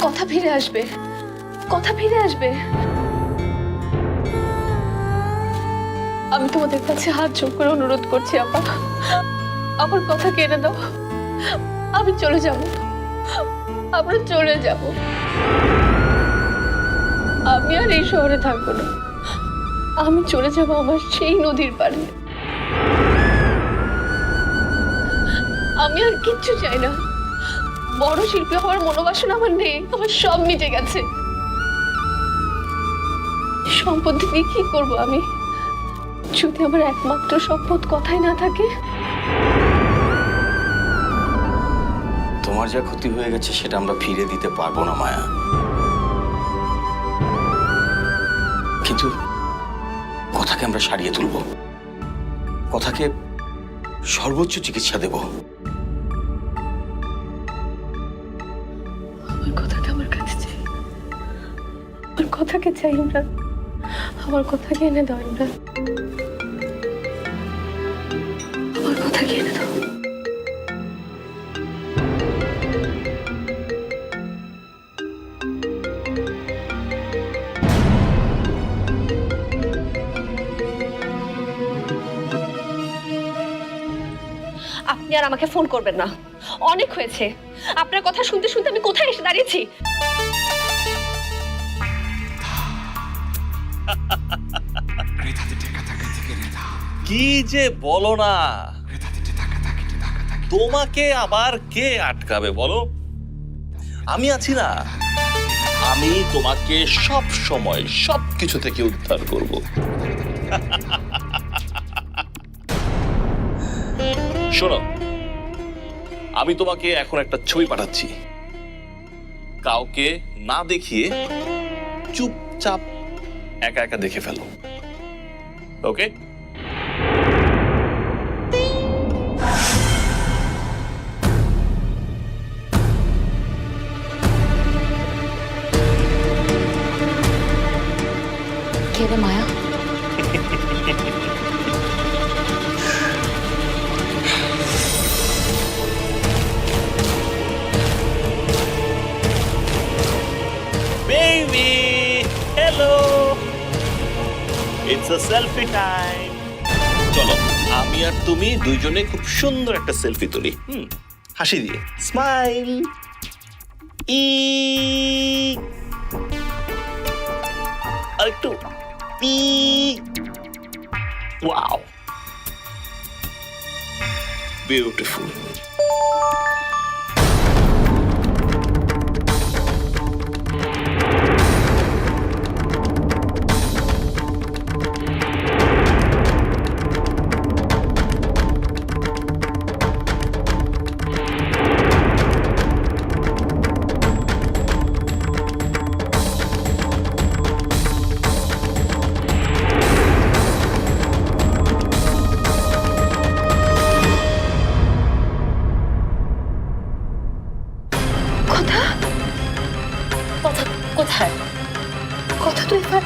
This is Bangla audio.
কথা ফিরে আসবে, কথা ফিরে আসবে। আমি তোমাদের কাছে হাত জোড় করে অনুরোধ করছি আপা, আমার কথা কেড়ে দাও। আমি চলে যাব, আমরা চলে যাব। আমি আর এই শহরে থাকবো না, আমি চলে যাব আমার সেই নদীর পাড়ে। আমি আর কিচ্ছু চাই না, বড় শিল্পী হওয়ার মনোবাসনা আমার নেই, আমার সব মিটে গেছে। সম্পত্তি নিয়ে কি করবো আমি, যদি আমার একমাত্র সম্পদ কথাই না থাকে? তোমার যা ক্ষতি হয়ে গেছে সেটা আমরা ফিরে দিতে পারবো না মায়া, কিন্তু কথাকে আমরা সারিয়ে তুলব, কথাকে সর্বোচ্চ চিকিৎসা দেব। আমার কথাকে আমার কাছে চাই, আমার কথাকে চাই ইমরান, আমার কথাকে এনে দাও ইমরান, আমার কথাকে এনে দাও। আপনি আর আমাকে ফোন করবেন না, অনেক হয়েছে। আপনার কথা শুনতে শুনতে আমি কোথায় এসে দাঁড়িয়েছি। কি যে বলো না, তোমাকে আবার কে আটকাবে বলো? আমি আছি না, আমি তোমাকে সব সময় সবকিছু থেকে উদ্ধার করব। শোনো, আমি তোমাকে এখন একটা ছবি পাঠাচ্ছি, কাউকে না দেখিয়ে চুপচাপ একা একা দেখে ফেলো, ওকে? কে রে মায়া? Baby, hello. It's a selfie time. চলো, আমি আর তুমি দুইজনে খুব সুন্দর একটা সেলফি তুলি। হাসি দিয়ে, স্মাইল। আর একটু ওয়াও, বিউটিফুল। কথা, কথা কোথায়? কথা তো এবার